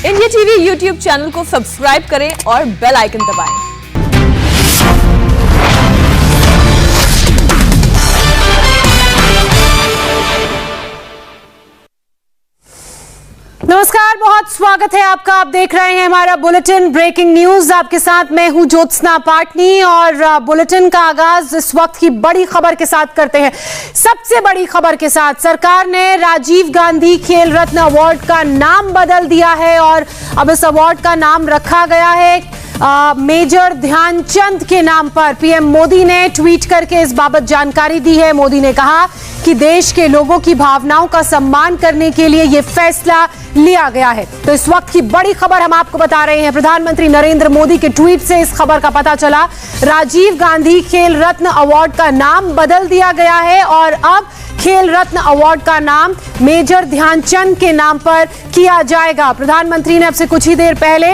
India TV YouTube channel को subscribe करें और बेल आइकन दबाएं। नमस्कार, बहुत स्वागत है आपका। आप देख रहे हैं हमारा बुलेटिन ब्रेकिंग न्यूज। आपके साथ मैं हूं ज्योत्सना पाटनी और बुलेटिन का आगाज इस वक्त की बड़ी खबर के साथ करते हैं। सबसे बड़ी खबर के साथ सरकार ने राजीव गांधी खेल रत्न अवार्ड का नाम बदल दिया है और अब इस अवार्ड का नाम रखा गया है मेजर ध्यानचंद के नाम पर। पीएम मोदी ने ट्वीट करके इस बाबत जानकारी दी है। मोदी ने कहा कि देश के लोगों की भावनाओं का सम्मान करने के लिए यह फैसला लिया गया है। तो इस वक्त की बड़ी खबर हम आपको बता रहे हैं। प्रधानमंत्री नरेंद्र मोदी के ट्वीट से इस खबर का पता चला। राजीव गांधी खेल रत्न अवार्ड का नाम बदल दिया गया है और अब खेल रत्न अवार्ड का नाम मेजर ध्यानचंद के नाम पर किया जाएगा। प्रधानमंत्री ने अब से कुछ ही देर पहले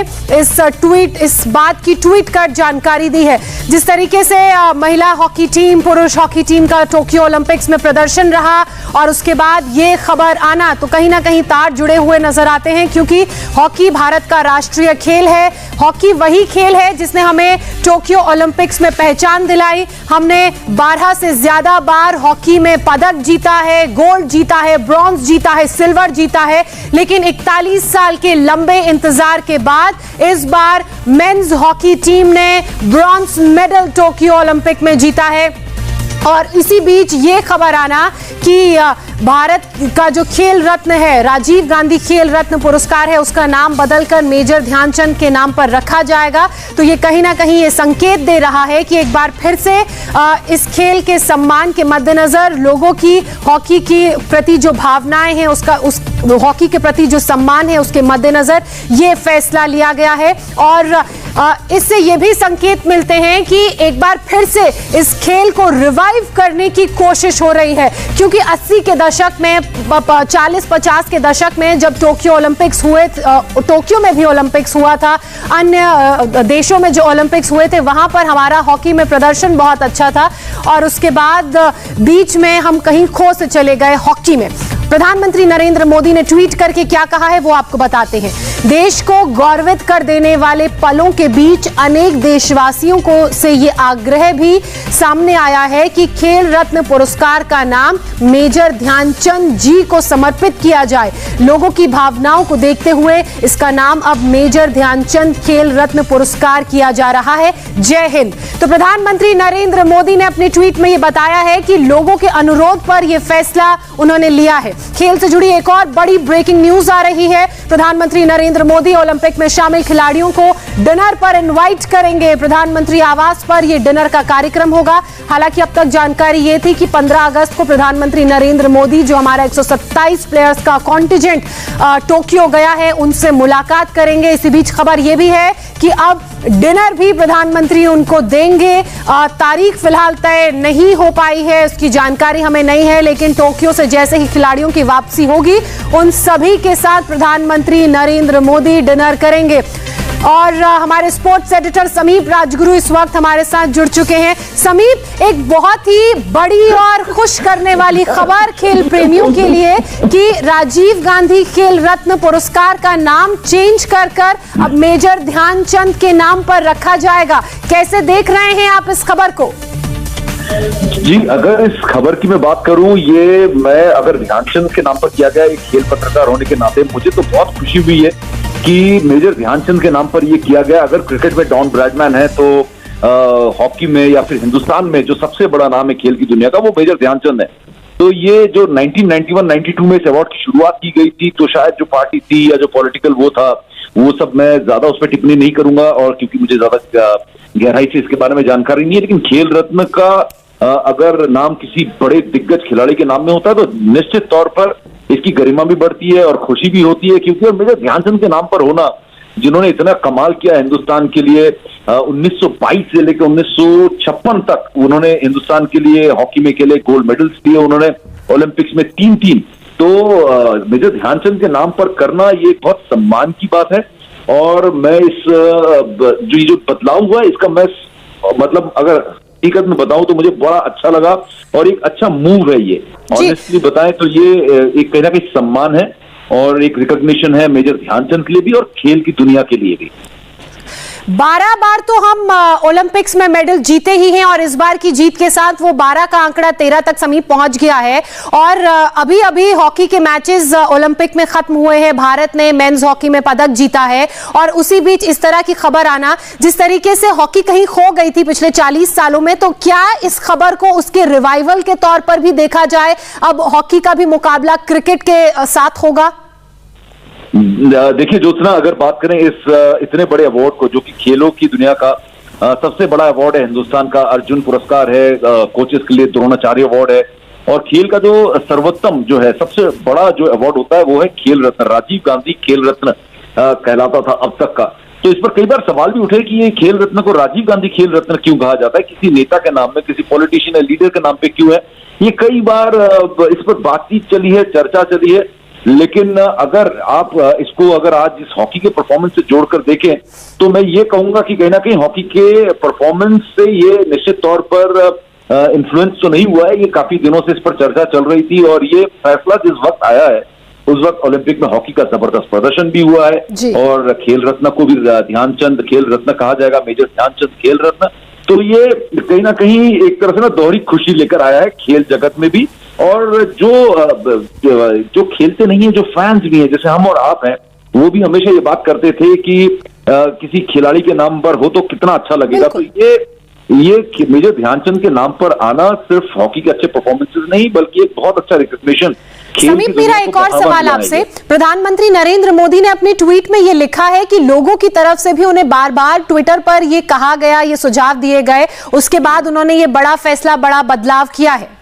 इस बात की ट्वीट कर जानकारी दी है। जिस तरीके से महिला हॉकी टीम, पुरुष हॉकी टीम का टोक्यो ओलंपिक्स में प्रदर्शन रहा और उसके बाद ये खबर आना, तो कहीं ना कहीं तार जुड़े हुए नजर आते हैं, क्योंकि हॉकी भारत का राष्ट्रीय खेल है। हॉकी वही खेल है जिसने हमें टोक्यो ओलंपिक्स में पहचान दिलाई। हमने 12 से ज्यादा बार हॉकी में पदक जीता है, गोल्ड जीता है, ब्रॉन्ज जीता है, सिल्वर जीता है। लेकिन 41 साल के लंबे इंतजार के बाद इस बार मेंस हॉकी टीम ने ब्रॉन्ज मेडल टोक्यो ओलंपिक में जीता है। और इसी बीच ये खबर आना कि भारत का जो खेल रत्न है, राजीव गांधी खेल रत्न पुरस्कार है, उसका नाम बदलकर मेजर ध्यानचंद के नाम पर रखा जाएगा। तो ये कहीं ना कहीं ये संकेत दे रहा है कि एक बार फिर से इस खेल के सम्मान के मद्देनजर लोगों की हॉकी के प्रति जो भावनाएं हैं, उस हॉकी के प्रति जो सम्मान है, उसके मद्देनजर ये फैसला लिया गया है। और इससे ये भी संकेत मिलते हैं कि एक बार फिर से इस खेल को रिवाइव करने की कोशिश हो रही है, क्योंकि 80 के दशक में, 40-50 के दशक में जब टोक्यो ओलंपिक्स हुए, टोक्यो में भी ओलंपिक्स हुआ था, अन्य देशों में जो ओलंपिक्स हुए थे वहां पर हमारा हॉकी में प्रदर्शन बहुत अच्छा था और उसके बाद बीच में हम कहीं खो से चले गए हॉकी में। प्रधानमंत्री नरेंद्र मोदी ने ट्वीट करके क्या कहा है वो आपको बताते हैं। देश को गौरवित कर देने वाले पलों के बीच अनेक देशवासियों को से ये आग्रह भी सामने आया है कि खेल रत्न पुरस्कार का नाम मेजर ध्यानचंद जी को समर्पित किया जाए। लोगों की भावनाओं को देखते हुए इसका नाम अब मेजर ध्यानचंद खेल रत्न पुरस्कार किया जा रहा है। जय हिंद। तो प्रधानमंत्री नरेंद्र मोदी ने अपने ट्वीट में ये बताया है कि लोगों के अनुरोध पर यह फैसला उन्होंने लिया है। खेल से जुड़ी एक और बड़ी ब्रेकिंग न्यूज आ रही है। प्रधानमंत्री नरेंद्र मोदी ओलंपिक में शामिल खिलाड़ियों को डिनर पर इनवाइट करेंगे। प्रधानमंत्री आवास पर यह डिनर का कार्यक्रम होगा। हालांकि अब तक जानकारी यह थी कि 15 अगस्त को प्रधानमंत्री नरेंद्र मोदी, जो हमारा 127 प्लेयर्स का कॉन्टिजेंट टोक्यो गया है, उनसे मुलाकात करेंगे। इसी बीच खबर यह भी है कि अब डिनर भी प्रधानमंत्री उनको देंगे। तारीख फिलहाल तय नहीं हो पाई है, उसकी जानकारी हमें नहीं है, लेकिन टोक्यो से जैसे ही खिलाड़ियों की वापसी होगी, उन सभी के साथ प्रधानमंत्री नरेंद्र मोदी डिनर करेंगे। और हमारे स्पोर्ट्स एडिटर समीप राजगुरु इस वक्त हमारे साथ जुड़ चुके हैं। समीप, एक बहुत ही बड़ी और खुश करने वाली खबर खेल प्रेमियों के लिए कि राजीव गांधी खेल रत्न पुरस्कार का नाम चेंज कर अब मेजर ध्यानचंद के नाम पर रखा जाएगा। कैसे देख रहे हैं आप इस खबर को? जी, अगर इस खबर की मैं बात करूं, ये मैं अगर ध्यानचंद के नाम पर किया गया एक खेल पत्रकार होने के नाते मुझे तो बहुत खुशी हुई है कि मेजर ध्यानचंद के नाम पर ये किया गया। अगर क्रिकेट में डॉन ब्रैडमैन है तो हॉकी में या फिर हिंदुस्तान में जो सबसे बड़ा नाम है खेल की दुनिया का, वो मेजर ध्यानचंद है। तो ये जो 1991-92 में इस अवार्ड की शुरुआत की गई थी, तो शायद जो पार्टी थी या जो पॉलिटिकल वो था, वो सब मैं ज्यादा उस पर टिप्पणी नहीं करूंगा, और क्योंकि मुझे ज्यादा गहराई से इसके बारे में जानकारी नहीं है। लेकिन खेल रत्न का अगर नाम किसी बड़े दिग्गज खिलाड़ी के नाम में होता है तो निश्चित तौर पर इसकी गरिमा भी बढ़ती है और खुशी भी होती है, क्योंकि मेजर ध्यानचंद के नाम पर होना, जिन्होंने इतना कमाल किया हिंदुस्तान के लिए, 1922 से लेकर 1956 तक उन्होंने हिंदुस्तान के लिए हॉकी में खेले, गोल्ड मेडल्स दिए उन्होंने ओलंपिक्स में 3-3। तो मेजर ध्यानचंद के नाम पर करना ये बहुत सम्मान की बात है। और मैं इस जो बदलाव हुआ इसका मैं मतलब अगर हकीकत में बताऊं तो मुझे बड़ा अच्छा लगा और एक अच्छा मूव है ये। ऑनेस्टली बताएं तो ये एक कहीं ना कहीं सम्मान है और एक रिकॉग्निशन है मेजर ध्यानचंद के लिए भी और खेल की दुनिया के लिए भी। 12 बार तो हम ओलंपिक्स में मेडल जीते ही हैं और इस बार की जीत के साथ वो 12 का आंकड़ा 13 तक समीप पहुंच गया है। और अभी अभी हॉकी के मैचेस ओलंपिक में खत्म हुए हैं, भारत ने मेंस हॉकी में पदक जीता है और उसी बीच इस तरह की खबर आना, जिस तरीके से हॉकी कहीं खो गई थी पिछले 40 सालों में, तो क्या इस खबर को उसके रिवाइवल के तौर पर भी देखा जाए? अब हॉकी का भी मुकाबला क्रिकेट के साथ होगा। देखिए ज्योत्सना, अगर बात करें इस इतने बड़े अवार्ड को, जो कि खेलों की दुनिया का सबसे बड़ा अवार्ड है, हिंदुस्तान का अर्जुन पुरस्कार है, कोचेस के लिए द्रोणाचार्य अवार्ड है, और खेल का जो सर्वोत्तम जो है, सबसे बड़ा जो अवार्ड होता है वो है खेल रत्न। राजीव गांधी खेल रत्न कहलाता था अब तक का। तो इस पर कई बार सवाल भी उठे कि ये खेल रत्न को राजीव गांधी खेल रत्न क्यों कहा जाता है, किसी नेता के नाम में, किसी पॉलिटिशियन या लीडर के नाम पे क्यों है। ये कई बार इस पर बातचीत चली है, चर्चा चली है, लेकिन अगर आप इसको अगर आज इस हॉकी के परफॉर्मेंस से जोड़कर देखें तो मैं ये कहूंगा कि कहीं ना कहीं हॉकी के परफॉर्मेंस से ये निश्चित तौर पर इन्फ्लुएंस तो नहीं हुआ है। ये काफी दिनों से इस पर चर्चा चल रही थी और ये फैसला जिस वक्त आया है उस वक्त ओलंपिक में हॉकी का जबरदस्त प्रदर्शन भी हुआ है और खेल रत्न को भी ध्यानचंद खेल रत्न कहा जाएगा, मेजर ध्यानचंद खेल रत्न। तो ये कहीं ना कहीं एक तरह से ना दोहरी खुशी लेकर आया है खेल जगत में भी, और जो खेलते नहीं है, जो फैंस भी हैं, जैसे हम और आप हैं, वो भी हमेशा ये बात करते थे कि किसी खिलाड़ी के नाम पर हो तो कितना अच्छा लगेगा। तो ये मेजर ध्यानचंद के नाम पर आना सिर्फ हॉकी के अच्छे परफॉर्मेंसेस नहीं, बल्कि एक बहुत अच्छा रिकॉग्निशन। समीप, मेरा एक और सवाल आपसे, प्रधानमंत्री नरेंद्र मोदी ने अपने ट्वीट में ये लिखा है कि लोगों की तरफ से भी उन्हें बार बार ट्विटर पर ये कहा गया, ये सुझाव दिए गए, उसके बाद उन्होंने ये बड़ा फैसला, बड़ा बदलाव किया है।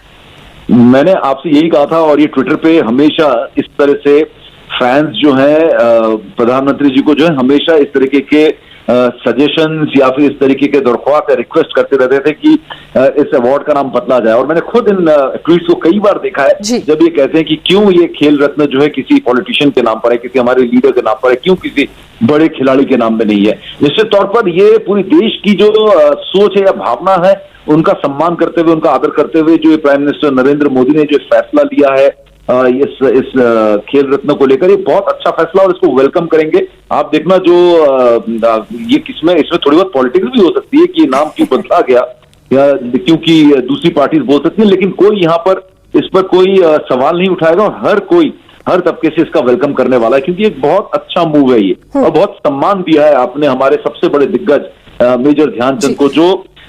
मैंने आपसे यही कहा था और ये ट्विटर पे हमेशा इस तरह से फैंस जो है प्रधानमंत्री जी को जो है हमेशा इस तरीके के सजेशंस या फिर इस तरीके के दरख्वास्त या रिक्वेस्ट करते रहते थे कि इस अवार्ड का नाम बदला जाए। और मैंने खुद इन ट्वीट्स को कई बार देखा है जब ये कहते हैं कि क्यों ये खेल रत्न जो है किसी पॉलिटिशियन के नाम पर है, किसी हमारे लीडर के नाम पर है, क्यों किसी बड़े खिलाड़ी के नाम में नहीं है। निश्चित तौर पर ये पूरी देश की जो सोच है या भावना है, उनका सम्मान करते हुए, उनका आदर करते हुए जो प्राइम मिनिस्टर नरेंद्र मोदी ने जो फैसला लिया है इस खेल रत्न को लेकर, ये बहुत अच्छा फैसला और इसको वेलकम करेंगे। आप देखना जो ये इसमें थोड़ी बहुत पॉलिटिक्स भी हो सकती है कि नाम क्यों बदला गया या क्योंकि दूसरी पार्टीज बोल सकती है, लेकिन कोई यहाँ पर इस पर कोई सवाल नहीं उठाएगा और हर तबके से इसका वेलकम करने वाला है, क्योंकि एक बहुत अच्छा मूव है ये और बहुत सम्मान दिया है आपने हमारे सबसे बड़े दिग्गज मेजर ध्यानचंद को,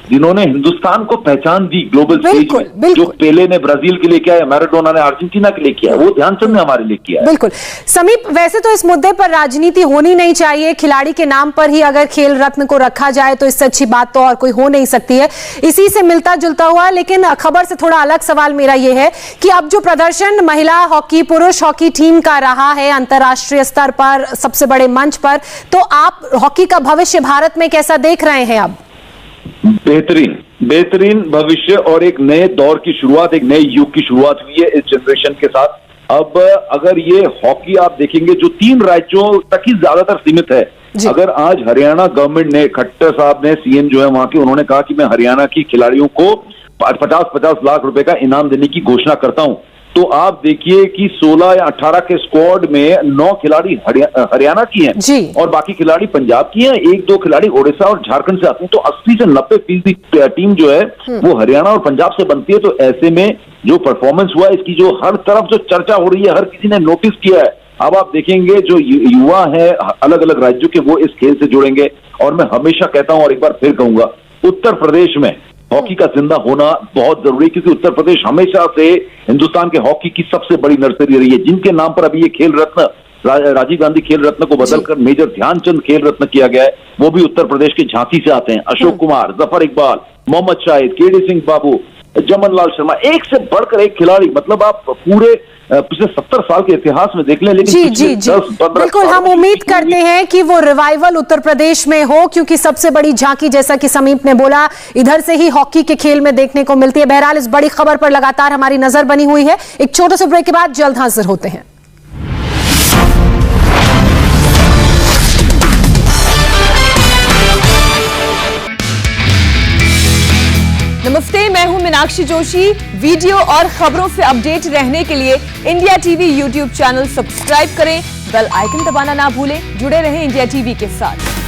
जिन्होंने हिंदुस्तान को पहचान दी ग्लोबल स्टेज में। जो पेले ने ब्राजील के लिए किया है, मैराडोना ने अर्जेंटीना के लिए किया, वो ध्यानचंद ने हमारे लिए किया है। बिल्कुल समीप, वैसे तो इस मुद्दे पर राजनीति होनी नहीं चाहिए, खिलाड़ी के नाम पर ही अगर खेल रत्न को रखा जाए तो इससे अच्छी बात तो और कोई हो नहीं सकती है। इसी से मिलता जुलता हुआ लेकिन खबर से थोड़ा अलग सवाल मेरा ये है कि अब जो प्रदर्शन महिला हॉकी, पुरुष हॉकी टीम का रहा है अंतर्राष्ट्रीय स्तर पर, सबसे बड़े मंच पर, तो आप हॉकी का भविष्य भारत में कैसा देख रहे हैं? अब बेहतरीन भविष्य और एक नए दौर की शुरुआत, एक नए युग की शुरुआत हुई है इस जनरेशन के साथ। अब अगर ये हॉकी आप देखेंगे जो 3 राज्यों तक ही ज्यादातर सीमित है, अगर आज हरियाणा गवर्नमेंट ने, खट्टर साहब ने, सीएम जो है वहां के, उन्होंने कहा कि मैं हरियाणा की खिलाड़ियों को 50-50 लाख रुपए का इनाम देने की घोषणा करता हूं, तो आप देखिए कि 16 या 18 के स्क्वाड में 9 खिलाड़ी हरियाणा की हैं और बाकी खिलाड़ी पंजाब की हैं, 1-2 खिलाड़ी ओडिशा और झारखंड से आते हैं। तो 80 से 90% टीम जो है वो हरियाणा और पंजाब से बनती है। तो ऐसे में जो परफॉर्मेंस हुआ, इसकी जो हर तरफ जो चर्चा हो रही है, हर किसी ने नोटिस किया है। अब आप देखेंगे जो युवा है अलग अलग राज्यों के, वो इस खेल से जुड़ेंगे। और मैं हमेशा कहता हूं और एक बार फिर कहूंगा, उत्तर प्रदेश में हॉकी का जिंदा होना बहुत जरूरी है, क्योंकि उत्तर प्रदेश हमेशा से हिंदुस्तान के हॉकी की सबसे बड़ी नर्सरी रही है। जिनके नाम पर अभी ये खेल रत्न, राजीव गांधी खेल रत्न को बदलकर मेजर ध्यानचंद खेल रत्न किया गया है, वो भी उत्तर प्रदेश की झांकी से आते हैं। अशोक कुमार, जफर इकबाल, मोहम्मद शाहिद, केडी सिंह बाबू, जमन लाल शर्मा, एक से बढ़कर एक खिलाड़ी। मतलब आप पूरे पिछले 70 साल के इतिहास में देख लें, लेकिन जी बिल्कुल, हम उम्मीद करते हैं कि वो रिवाइवल उत्तर प्रदेश में हो, क्योंकि सबसे बड़ी झांकी, जैसा कि समीप ने बोला, इधर से ही हॉकी के खेल में देखने को मिलती है। बहरहाल इस बड़ी खबर पर लगातार हमारी नजर बनी हुई है। एक छोटे से ब्रेक के बाद जल्द हाजिर होते हैं। नमस्ते, मैं हूं मीनाक्षी जोशी। वीडियो और खबरों से अपडेट रहने के लिए India TV YouTube channel subscribe करें, बेल आइकन दबाना ना भूलें। जुड़े रहें इंडिया टीवी के साथ।